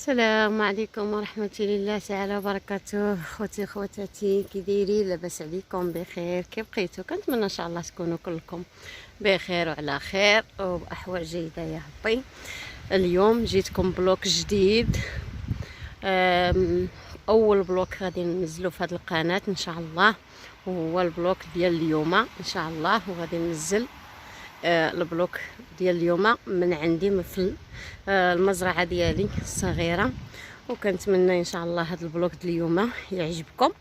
السلام عليكم ورحمة الله تعالى وبركاته. خوتي خواتاتي كي دايرين؟ لاباس عليكم؟ بخير؟ كيف بقيتو؟ كنتمنى ان شاء الله تكونوا كلكم بخير وعلى خير وباحوال جيده يا ربي. اليوم جيتكم بلوك جديد، اول بلوك غادي ننزلو في هذه القناه ان شاء الله، وهو البلوك ديال اليوم ان شاء الله. وغادي ننزل البلوك ديال اليوم من عندي في المزرعه ديالي الصغيره، وكنتمنى ان شاء الله هذا البلوك ديال اليوم يعجبكم.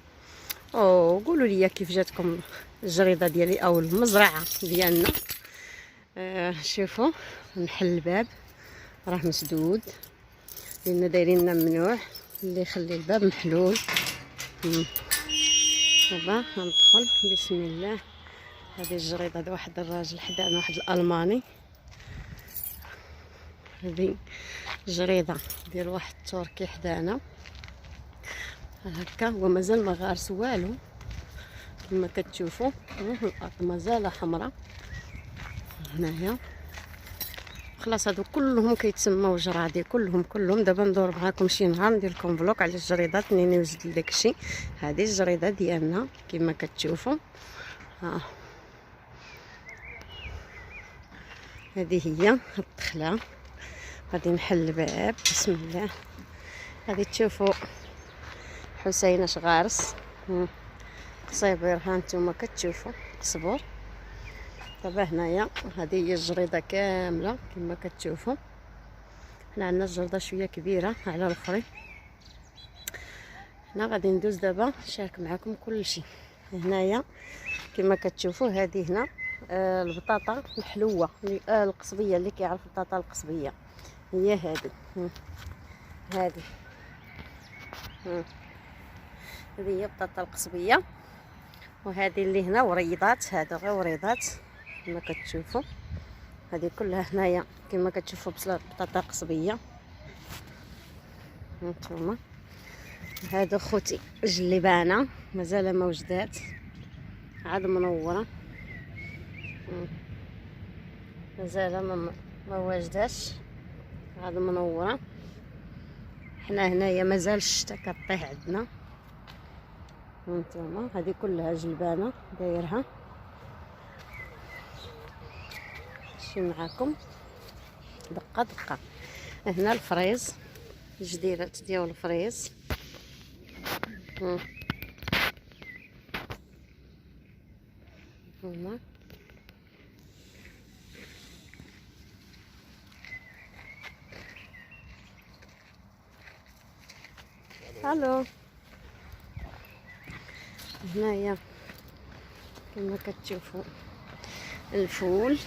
وقولوا لي كيف جاتكم الجريده ديالي او المزرعه ديالنا. شوفوا نحل الباب راه مسدود لان دايرين لنا ممنوع اللي يخلي الباب محلول. دابا غندخل بسم الله. هذه الجريده د واحد الراجل حدانا، واحد الالماني. هذه جريده ديال واحد التركي حدانا هكا، ومازال ما غارس والو كما كتشوفوا. الارض مازال حمراء هنايا. خلاص هادو كلهم كيتسموا جرادي، كلهم. دابا ندور معاكم شي نهار ندير لكم فلوق على الجريدات منين نوجد داكشي. هذه الجريده ديالنا كما كتشوفوا. هذه هي الدخله. غادي نحل الباب بسم الله. غادي تشوفوا حسين اش غارس قصيبير، ها نتوما كتشوفوا قصبور. دابا هنايا هذه هي الجريده كامله كما كتشوفوا. حنا عندنا الجرده شويه كبيره على الاخرين. هنا غادي ندوز دابا نشارك معكم كل شيء. هنايا كما كتشوفوا هذه هنا البطاطا الحلوه القصبيه، اللي كيعرف البطاطا القصبيه هي هذه. هذه هي البطاطا القصبيه. وهذه اللي هنا وريضات، هذا غير وريضات كما كتشوفوا. هذه كلها هنايا كما كتشوفوا بطاطا قصبيه هانتوما. هادو خوتي جلبانه مازال ما وجدات، عاد منوره مازال ما واجداش، عاد منوره. حنا هنايا مازال الشتا كطيح عندنا هانتوما. هذه كلها جلبانه دايرها شي معاكم دقه دقه. هنا الفريز، الجديرات ديال الفريز. هما الو. هنايا كما كتشوفوا الفول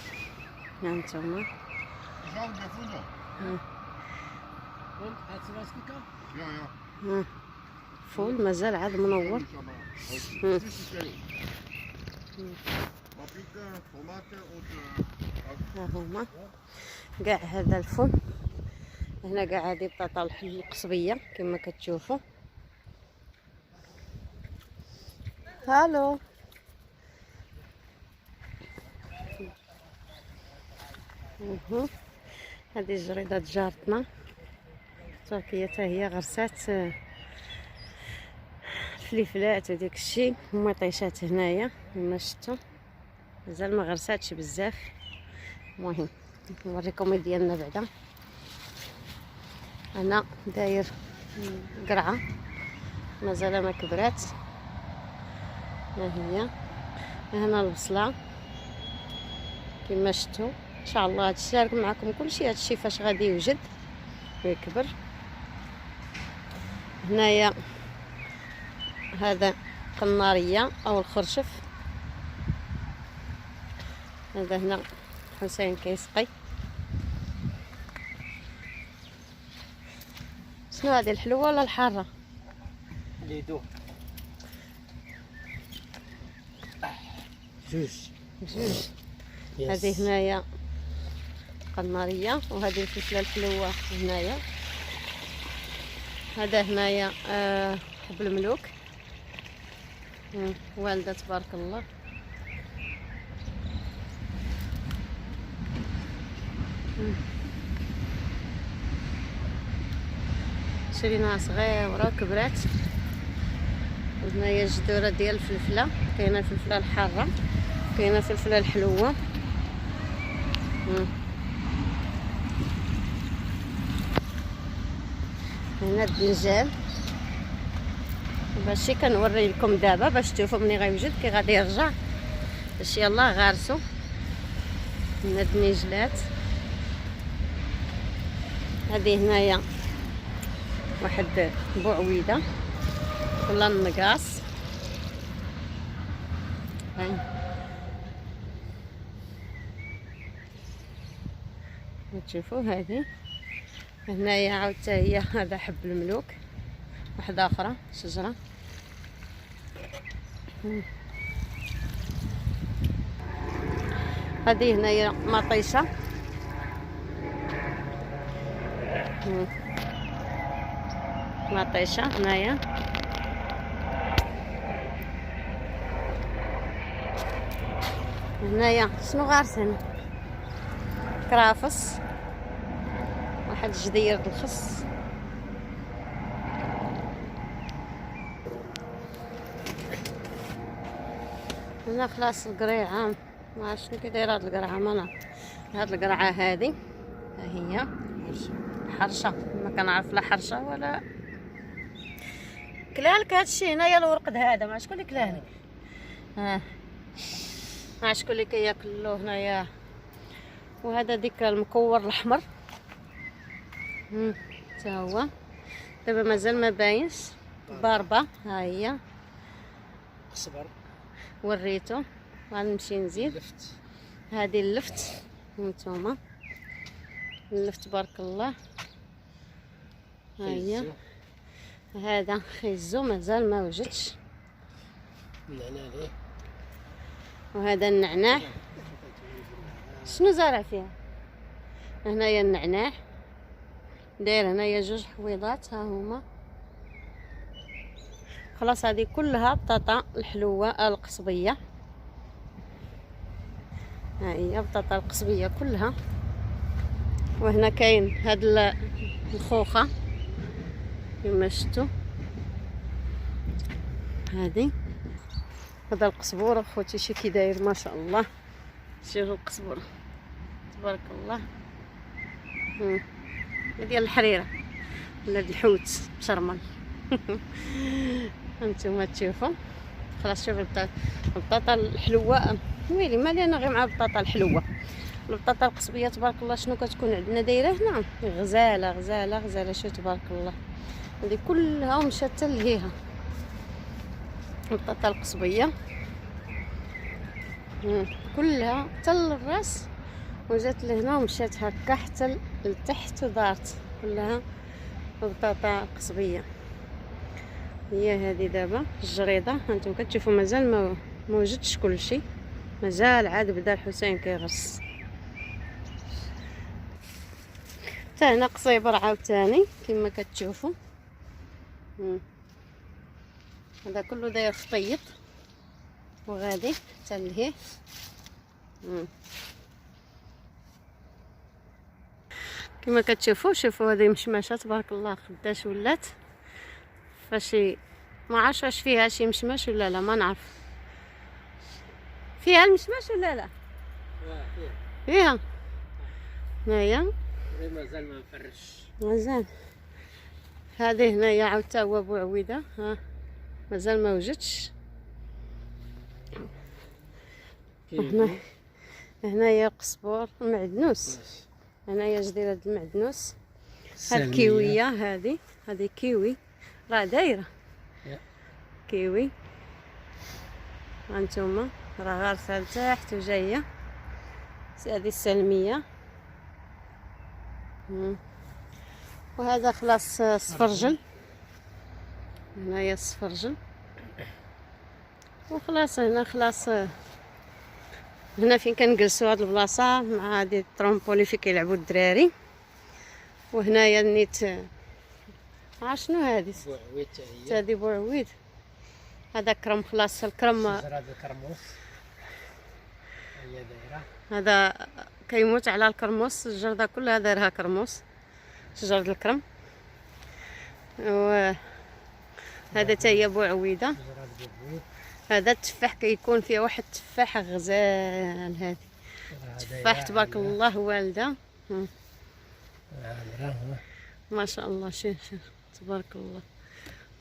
هانتوما. فول مازال عاد منور. ها هما كاع هذا الفول. هنا كاع هذه بطاطا القصبيه كما كتشوفوا. الو. هذه الجريده جارتنا تركيا حتى هي غرسات الفليفلات وداك الشيء ومطيشات هنايا كما شفتوا. مازال ما غرساتش بزاف. المهم نوريكم ديالنا بعدا. انا داير قرعه مازال ما كبرات. ها هي هنا البصله كما شفتوا. ان شاء الله غنشارك معكم كل شيء هادشي فاش غادي يوجد ويكبر. هنايا هذا قناريه او الخرشف. هذا هنا حسين كيسقي. شنو هذه الحلوه ولا الحاره؟ ليدو جوج. هذه هنايا قناريه، وهذه الفلفله الحلوه هنايا. هذا هنايا حب الملوك والده تبارك الله. شريناها صغيره وكبرات. وهنايا الجذوره ديال الفلفله، كاينه الفلفله الحاره، كاينه الفلفله الحلوه. هنا الدنجال ماشي كنوري لكم دابا باش تشوفوا ملي غيوجد كي غادي يرجع، باش يلاه غارسو. هنا الدنيجلات، هذه هنايا واحد بوعويده ولا النقاص. تشوفوا هذه هنايا عاود حتى هي، هذا حب الملوك، واحده اخرى شجره. هذه هنايا مطيشه، مطيشه هنايا. هنايا شنو غارسين؟ كرافس، واحد الجدير د الخس. هنا خلاص القريعه، ما عرفت شنو كي دايره هاد القرعه، ما نعرف. هاد القرعه هذه ها هي حرشه، ما كنعرف لا حرشه ولا كلالك. هادشي هنايا الورقد هذا، ما شكون اللي كلالك؟ ما شكون اللي كياكلو هنايا. وهذا ديك المكور الاحمر حتى هو دابا مازال ما باينش. باربه ها هي، صبر وريتو. غنمشي نزيد. لفت هذه اللفت، هانتوما اللفت تبارك الله. ها هي. هذا خيزو مازال ما وجدش. النعناع ليه. وهذا النعناع، شنو زرع فيها؟ هنايا النعناع داير هنايا جوج حويضات ها هما. خلاص هذه كلها بطاطا الحلوه القصبيه. ها هي بطاطا القصبيه كلها. وهنا كاين هاد الخوخه كما شفتوا، هذه هذا القزبور اخوتي شي كي داير ما شاء الله. شوفوا القزبور تبارك الله. ديال الحريره ولا الحوت مشرمل. هانتوما تشوفوا. خلاص شوفوا البطاطا الحلوه، ويلي مالي انا غير مع البطاطا الحلوه. البطاطا القصبيه تبارك الله شنو كتكون عندنا دايره هنا؟ غزاله غزاله غزاله. شوف تبارك الله، هذه كلها ومشات حتى لهيها البطاطا القصبيه كلها حتى للراس، وجات لهنا ومشات هكا حتى لتحت ودارت كلها بطاطا قصبيه. هي هذه دابا الجريده، هانتوما كتشوفوا مازال ما وجدش كلشي، مازال عاد بدا الحسين كيغرس. حتى هنا قصيبر عاوتاني كما كتشوفوا. هذا كله داير خطيط وغادي حتى لهيه. كما كتشوفوا. شوفوا هذه مشمشه تبارك الله خداش ولات. فشي ما عرفتش واش فيها شي مشمش ولا لا، ما نعرف. فيها المشمش ولا لا؟ فيها. هنايا مازال ما مفرش مازال. هذه هنايا عاود تا هو بوعويده، ها مازال ما وجدش. هنايا قزبور المعدنوس، هنايا جديرة المعدنوس. هاد الكيويه هذه كيوي راه دايره كيوي. هانتوما راه غارسه لتحت وجايه. هذه السلميه. وهذا خلاص صفرجل، هنايا الصفرجل. وخلاص هنا خلاص هنا فين كنجلسوا هاد البلاصه مع هادي الطرومبولي فين كيلعبوا الدراري. وهنايا نيت شنو هادي؟ بوعويد. هادي بوعويد. هذا كرم خلاص الكرم. شجرة الكرموس هي دايره. هذا كيموت على الكرموس، الجردة كلها دايرها كرموس، شجرة الكرم. و هذا تا هي بوعويده. شجرة البوعويد. هذا التفاح كيكون فيه واحد التفاح غزال. هذه تفاح تبارك الله والده. عامرة. ما شاء الله. شوف تبارك الله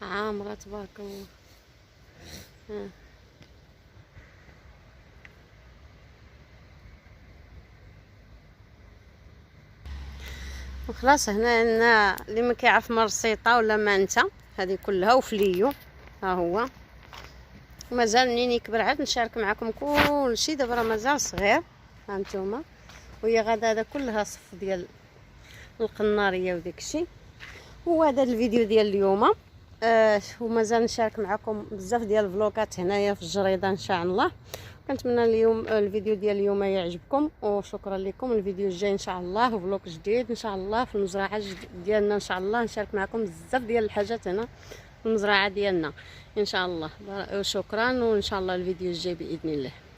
عامرة تبارك الله. وخلاص هنا عندنا اللي ما كيعرف مرسيطه ولا مانتا، هذه كلها وفليو ها هو. ومازال منين يكبر عاد نشارك معكم كلشي. دابا راه مازال صغير ها نتوما. وهي غدا هذا كلها صف ديال القناريه وداكشي. وهذا الفيديو ديال اليوم. ومازال نشارك معكم بزاف ديال الفلوقات هنايا في الجريده ان شاء الله. كنتمنى اليوم الفيديو ديال اليوم يعجبكم، وشكرا لكم. الفيديو الجاي ان شاء الله فلوق جديد ان شاء الله في المزرعه ديالنا ان شاء الله. نشارك معكم بزاف ديال الحاجات هنا في المزرعه ديالنا ان شاء الله. شكرا، وان شاء الله الفيديو الجاي باذن الله.